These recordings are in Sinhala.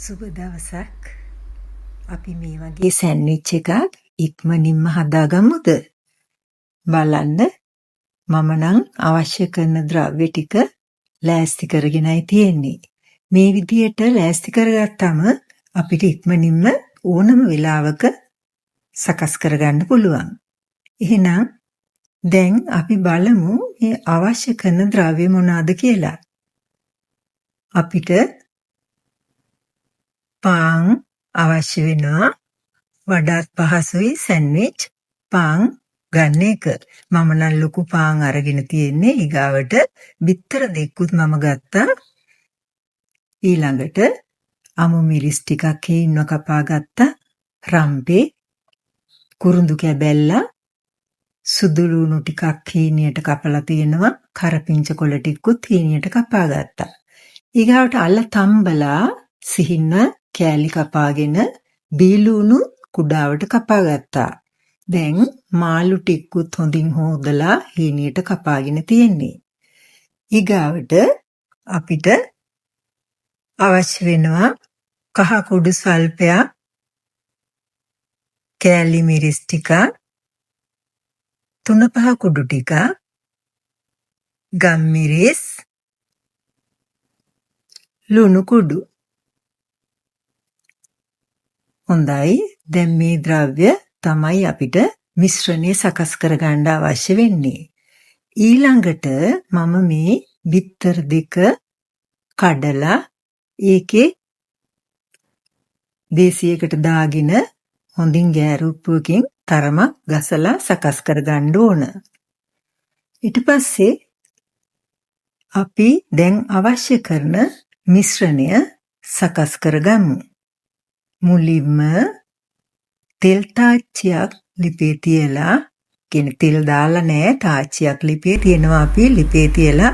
සුබ දවසක්. අපි මේ වගේ සෑන්ඩ්විච් එකක් ඉක්මනින්ම හදාගමුද? බලන්න මම නම් අවශ්‍ය කරන ද්‍රව්‍ය ටික ලෑස්ති කරගෙනයි තියෙන්නේ. මේ විදියට ලෑස්ති කරගත්තම අපිට ඉක්මනින්ම ඕනම වෙලාවක සකස් කරගන්න පුළුවන්. එහෙනම් දැන් අපි බලමු මේ අවශ්‍ය කරන ද්‍රව්‍ය මොනවාද කියලා. අපිට පාන් අවශ්‍ය වෙනවා. වඩාත් පහසුයි සෑන්ඩ්විච් පාන් ගන්න එක. මම නම් ලොකු පාන් අරගෙන තියෙන්නේ. ඊගාවට බිත්තර දෙකකුත් මම ගත්තා. ඊළඟට අමු මිරිස් ටිකක් හේින්ව කපා ගත්තා. රම්පේ, කුරුඳු කැබැල්ලා, සුදු ලුණු ටිකක් හීනියට කපලා තියෙනවා. කරපිංච කොළ ටිකකුත් හීනියට කපා ගත්තා. ඊගාවට අල්ල තම්බලා සිහින්න කෑලි කපාගෙන බීලුණු කුඩාවට කපා ගත්තා. දැන් මාළු ටිකකුත් හොඳින් හොදලා හීනියට කපාගෙන තියෙන්නේ. ඊගාවට අපිට අවශ්‍ය වෙනවා කහ කුඩු සල්පයක්, කෑලි මිරිස් ටික, 3-5 කුඩු ටික, ගම් මිරිස්, ලුණු කුඩු. හොඳයි. දැන් මේ ද්‍රව්‍ය තමයි අපිට මිශ්‍රණය සකස් කරගන්න අවශ්‍ය වෙන්නේ. ඊළඟට මම මේ බිත්තර දෙක කඩලා ඒකේ දේසියකට දාගෙන හොඳින් ගෑරුප්පුවකින් තරමක් ගසලා සකස් කරගන්න ඕන. ඊට පස්සේ අපි දැන් අවශ්‍ය කරන මිශ්‍රණය සකස් කරගමු. මුලින්ම තෙල් තාච්චියක් ලිපේ තියලා, කියන්නේ තෙල් දාලා නෑ, තාච්චියක් ලිපේ තියෙනවා. අපි ලිපේ තියලා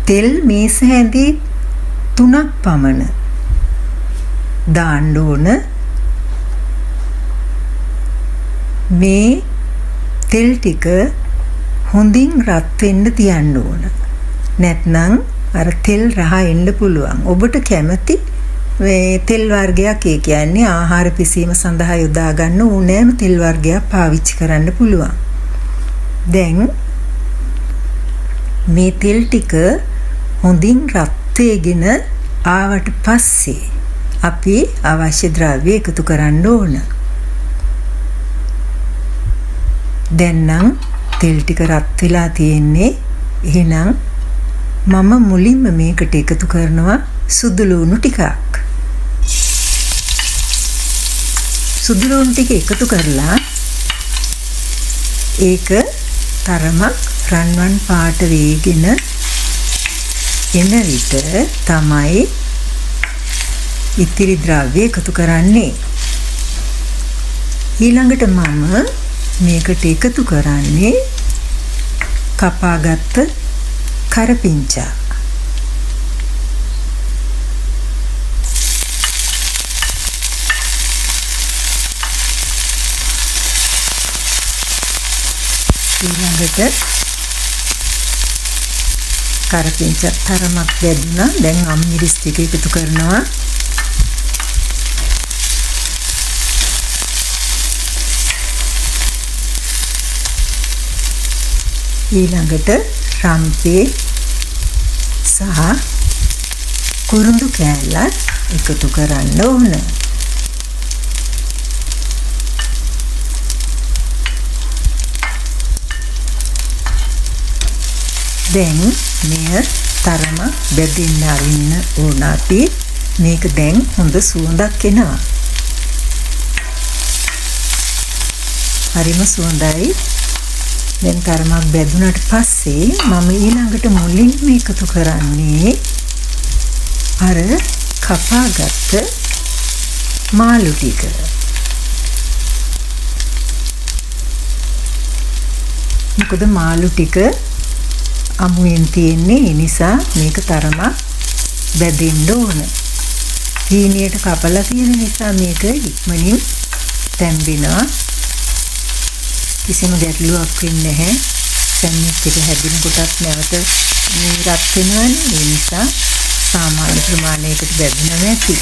තෙල් මේස හැඳි 3ක් පමණ දාන්න ඕන. මේ තෙල් ටික හොඳින් රත් වෙන්න තියන්න ඕන. නැත්නම් අර තෙල් රහ එන්න පුළුවන්. ඔබට කැමති මේ තෙල් වර්ගයක්, ඒ කියන්නේ ආහාර පිසීම සඳහා යොදා ගන්න ඕනෑම තෙල් වර්ගයක් පාවිච්චි කරන්න පුළුවන්. දැන් මේ තෙල් ටික හොඳින් රත් වෙගෙන ආවට පස්සේ අපි අවශ්‍ය ද්‍රව්‍ය එකතු කරන්න ඕන. දැන් නම් තෙල් ටික රත් වෙලා තියෙන්නේ. එහෙනම් මම මුලින්ම මේකට එකතු කරනවා සුදු ලුණු ටිකක්. සුදු ලුණු ටික එකතු කරලා ඒක තරමක් රන්වන් පාට වේගෙන එන විට තමයි ඉතිරි ද්‍රව්‍ය එකතු කරන්නේ. ඊළඟට මම මේකට එකතු කරන්නේ කපාගත්ත කරපිංචා. ඊළඟට කරපිංචා තරමක් වැදුණා. දැන් අම්මිරිස් ටික එකතු කරනවා. ඊළඟට රම්පේ සහ කුරුඳු කෑල්ල එකතු කරන්න ඕන. දැන් මෙය තරම බෙදින්න අරින්න ඕන. අපි මේක දැන් හොඳ සුවඳක් එනවා. හරිම සුවඳයි. දැන් තරමක් බෙදුනට පස්සේ මම ඊළඟට මුලින්ම එකතු කරන්නේ අර කපාගත්ත මාළු ටික. මොකද මාළු ටික අමුයෙන් තියෙන්නේ. ඒ නිසා මේක තරමක් බෙදෙන්න ඕන. හීනියට කපලා තියෙන නිසා මේක ඉක්මනින් තැම්බෙනවා. කිසිම ගැටලුවක් වෙන්නේ නැහැ. සෑන්ඩ්විච් එක හැදෙනකොටත් නැවත මේ රත් වෙනවනේ. ඒ නිසා සාමාන්‍ය ප්‍රමාණයකට බෙදුනම ඇති.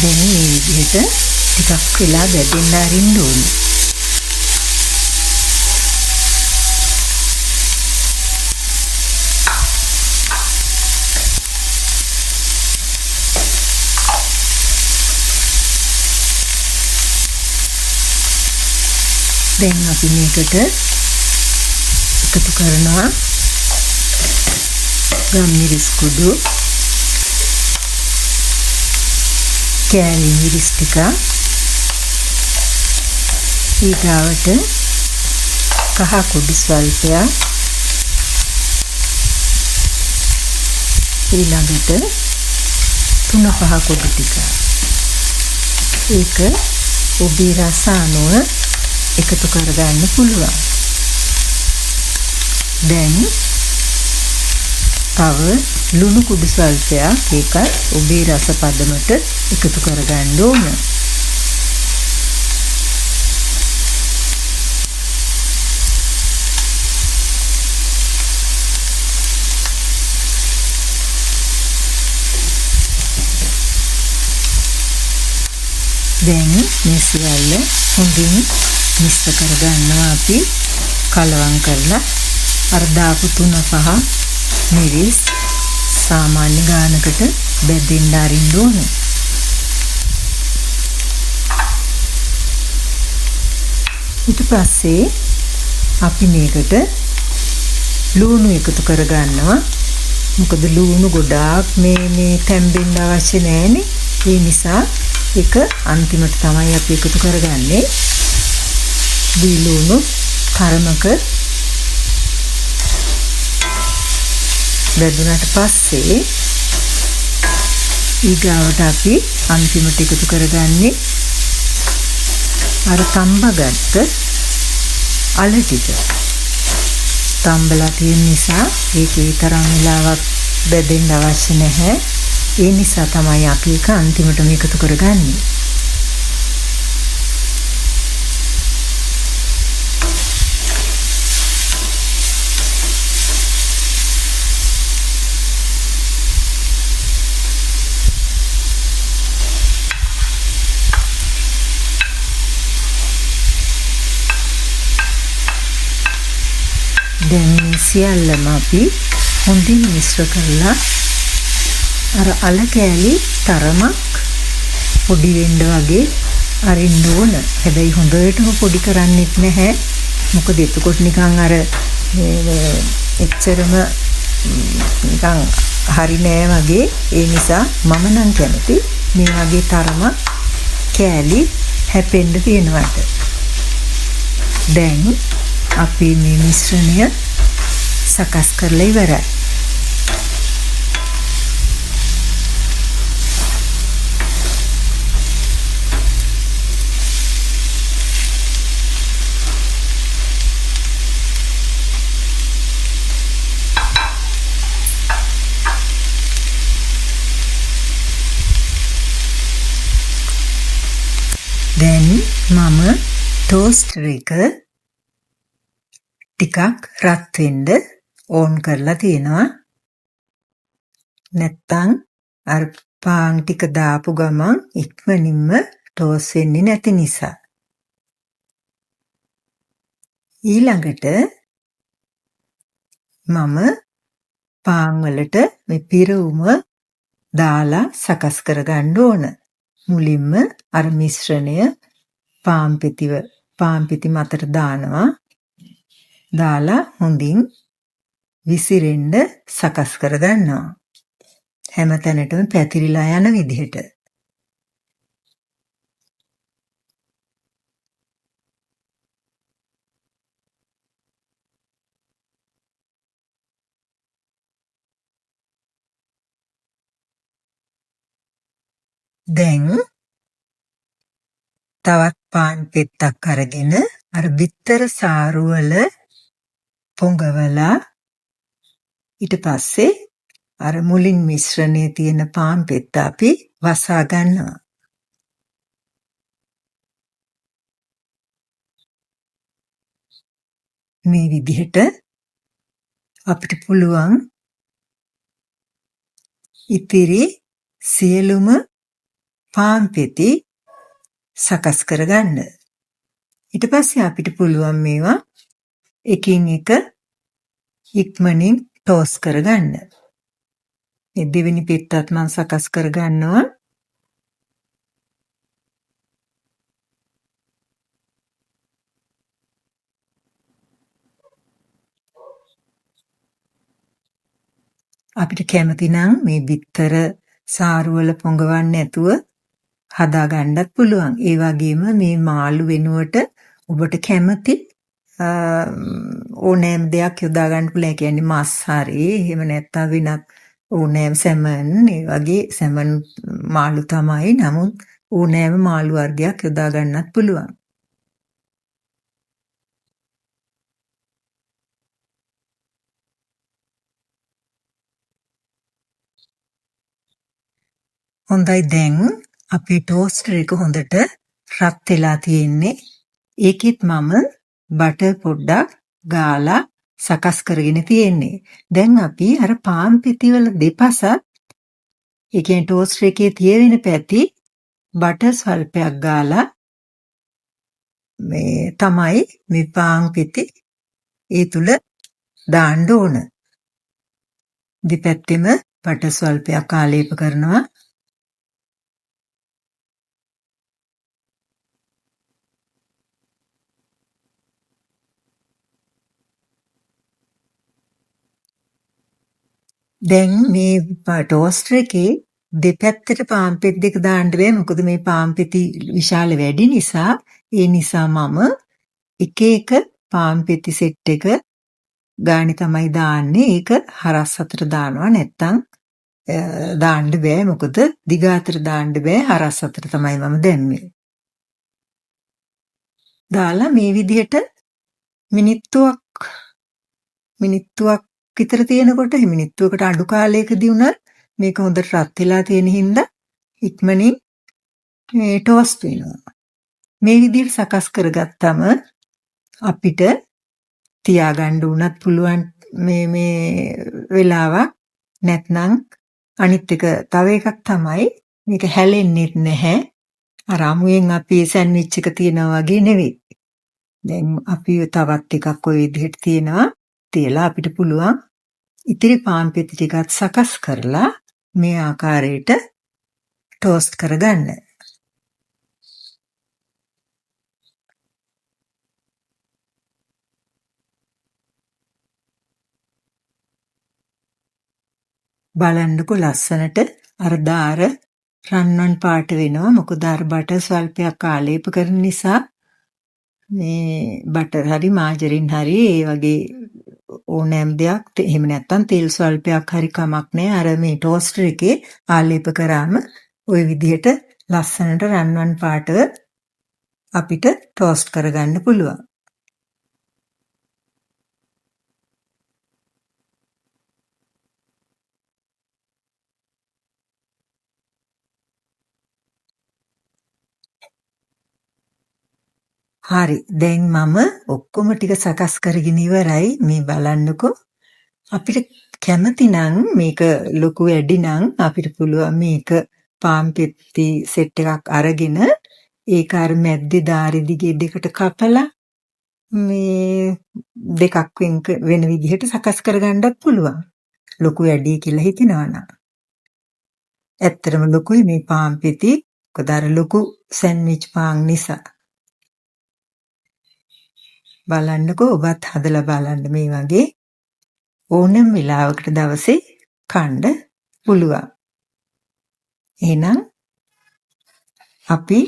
දැන් මේ විදිහට ටිකක් වෙලා බෙදෙන්න අරින්න ඕනේ. දැන් අපි මේකට එකතු කරනවා ගම්මිරිස් කුඩු, කෑලි මිරිස් ටික, ඊගාවට කහ කුඩු ස්වල්පයක්, ඊළඟට 3-5 කුඩු ටික. ඒක ඔබේ රස අනුව එකතු කරගන්න පුළුවන්. දැන් තව ලුණු කුඩු ස්වල්පයක් ඒකත් ඔබේ රස පදමට එකතු කරගන්න ඕන. දැන් මේ සියල්ල හොඳින් මිශ්‍ර කරගන්නවා අපි කලවම් කරලා. අර දාපු 3-5 මිරිස් සාමාන්‍ය ගානකට බෙදෙන්න අරින්න ඕන. ඊට පස්සේ අපි මේකට ලුණු එකතු කරගන්නවා. මොකද ලුණු ගොඩාක් මේ තැම්බෙන්න අවශ්‍ය නැහැනේ. ඒ නිසා ඒක අන්තිමට තමයි අපි එකතු කරගන්නේ. ලුණු තරමක බෙදුනට පස්සේ ඊගාවට අපි අන්තිමට එකතු කරගන්නේ අර තම්බගත්ත අල ටික. තම්බලා තියෙන නිසා ඒකේ තරම් වෙලාවක් බෙදෙන්න අවශ්‍ය නැහැ. ඒ නිසා තමයි අපි ඒක අන්තිමටම එකතු කරගන්නේ. දැන් මේ සියල්ලම අපි හොඳින් මිශ්‍ර කරලා අර අල කෑලි තරමක් පොඩි වෙන්න වගේ අරින්න ඕන. හැබැයි හොඳටම පොඩි කරන්නෙත් නැහැ. මොකද එතකොට නිකන් අර එච්චරම නිකන් හරි නෑ වගේ. ඒ නිසා මම නම් කැමති මේ වගේ තරමක් කෑලි හැපෙන්න තියෙනවට. දැන් අපි මේ මිශ්‍රණය සකස් කරලා ඉවරයි. දැන් මම ටෝස්ටර් එක ටිකක් රත් වෙන්න ඕන් කරලා තියෙනවා. නැත්තම් අර පාන් ටික දාපු ගමන් ඉක්මනින්ම ටෝස් වෙන්නේ නැති නිසා. ඊළඟට මම පාන් වලට මේ පිරවුම දාලා සකස් කරගන්න ඕන. මුලින්ම අර මිශ්‍රණය පාන් පිටි මතට දානවා. දාලා හොඳින් විසිරෙන්න සකස් කරගන්නවා. හැම තැනටම පැතිරිලා යන විදිහට. දැන් තවත් පාන් පෙත්තක් අරගෙන අර බිත්තර සාරු වල පොඟවලා ඊට පස්සේ අර මුලින් මිශ්‍රණයේ තියෙන පාන් පෙත්ත අපි වසා ගන්නවා. මේ විදිහට අපිට පුළුවන් ඉතිරි සියලුම පාන් පෙති සකස් කරගන්න. ඊට පස්සේ අපිට පුළුවන් මේවා එකින් එක ඉක්මනින් ටෝස් කරගන්න. මේ දෙවෙනි පෙත්තත් මම සකස් කරගන්නවා. අපිට කැමති නම් මේ බිත්තර සාරුවල පොඟවන්න නැතුව හදා ගන්නත් පුළුවන්. ඒ වගේම මේ මාළු වෙනුවට ඔබට කැමති ඕනෑම දෙයක් යොදා ගන්න පුළුවන්. ඒ කියන්නේ මස් හරි එහෙම නැත්නම් වෙනත් ඕනෑම සැමන් ඒ වගේ සැමන් මාළු තමයි. නමුත් ඕනෑම මාළු වර්ගයක් යොදා ගන්නත් පුළුවන්. හොඳයි දැන් අපේ ටෝස්ටර් එක හොඳට රත් වෙලා තියෙන්නේ. ඒකෙත් මම බටර් පොඩ්ඩක් ගාලා සකස් කරගෙන තියෙන්නේ. දැන් අපි අර පාන් පිටි වල දෙපසත් ඒ කියන්නේ ටෝස්ටර් එකේ තියෙන පැති බටර් ස්වල්පයක් ගාලා මේ තමයි මේ පාන් පිටි ඒ තුල දාන්න ඕන. දෙපැත්තෙම බටර් ස්වල්පයක් ආලේප කරනවා. දැන් මේ ටෝස්ටර් එකේ දෙපැත්තට පාන් පෙති දෙක දාන්න බෑ. මොකද මේ පාන් පෙති විශාල වැඩි නිසා. ඒ නිසා මම එක එක පාන් පෙති සෙට් එක ගානේ තමයි දාන්නේ. ඒක හරස් අතර දානවා. නැත්තම් දාන්න බෑ. මොකද දිග අතර දාන්න බෑ. හරස් අතර තමයි මම දැම්මේ. දාලා මේ විදිහට මිනිත්තුවක් විතර තියෙනකොට මිනිත්තුවකට අඩු කාලයකදී උනත් මේක හොඳට රත් වෙලා තියෙන හින්දා ඉක්මනින් ටෝස්ට් වෙනවා. මේ විදිහට සකස් කරගත්තම අපිට තියාගන්න උනත් පුළුවන් මේ වෙලාවක්. නැත්නම් අනිත් එක තව එකක් තමයි මේක හැලෙන්නේ නැහැ. අර අමුයෙන් අපි සෑන්ඩ්විච් එක තියනවා වගේ නෙවෙයි. දැන් අපි තවත් එකක් ওই විදිහට තියනවා. තියලා අපිට පුළුවන් ඉතිරි පාන් පෙති ටිකත් සකස් කරලා මේ ආකාරයට ටෝස්ට් කරගන්න. බලන්නකො ලස්සනට අර දාර රන්වන් පාට වෙනවා. මොකද අර බටර් ස්වල්පයක් ආලේප කරන නිසා මේ බටර් හරි මාජරින් හරි ඒ වගේ ඕනෑම දෙයක් එහෙම නැත්තම් තෙල් ස්වල්පයක් හරි කමක් නැහැ. අර මේ ටෝස්ටර් එකේ ආලේප කරාම ওই විදිහට ලස්සනට රන්වන් පාටව අපිට ටෝස්ට් කරගන්න පුළුවන්. හරි දැන් මම ඔක්කොම ටික සකස් කරගෙන ඉවරයි. මේ බලන්නකෝ. අපිට කැමති නම් මේක ලොකු වැඩි නම් අපිට පුළුවන් මේක පාන් පෙති සෙට් එකක් අරගෙන ඒක අර මැද්දේ දාරි දිගේ දෙකට කපලා මේ දෙකක් වෙන විදිහට සකස් කරගන්නත් පුළුවන්. ලොකු වැඩි කියලා හිතනවා නම්. ඇත්තටම ලොකුයි මේ පාන් පෙති. මොකද අර ලොකු සෑන්ඩ්විච් පාන් නිසා. බලන්නකෝ ඔබත් හදලා බලන්න මේ වගේ ඕනෑම වෙලාවකට දවසේ කන්න පුළුවන්. එහෙනම් අපි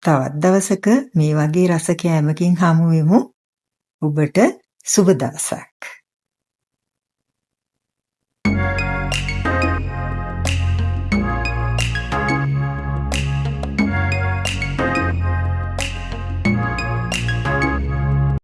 තවත් දවසක මේ වගේ රස කෑමකින් හමු වෙමු. ඔබට සුබ දවසක්.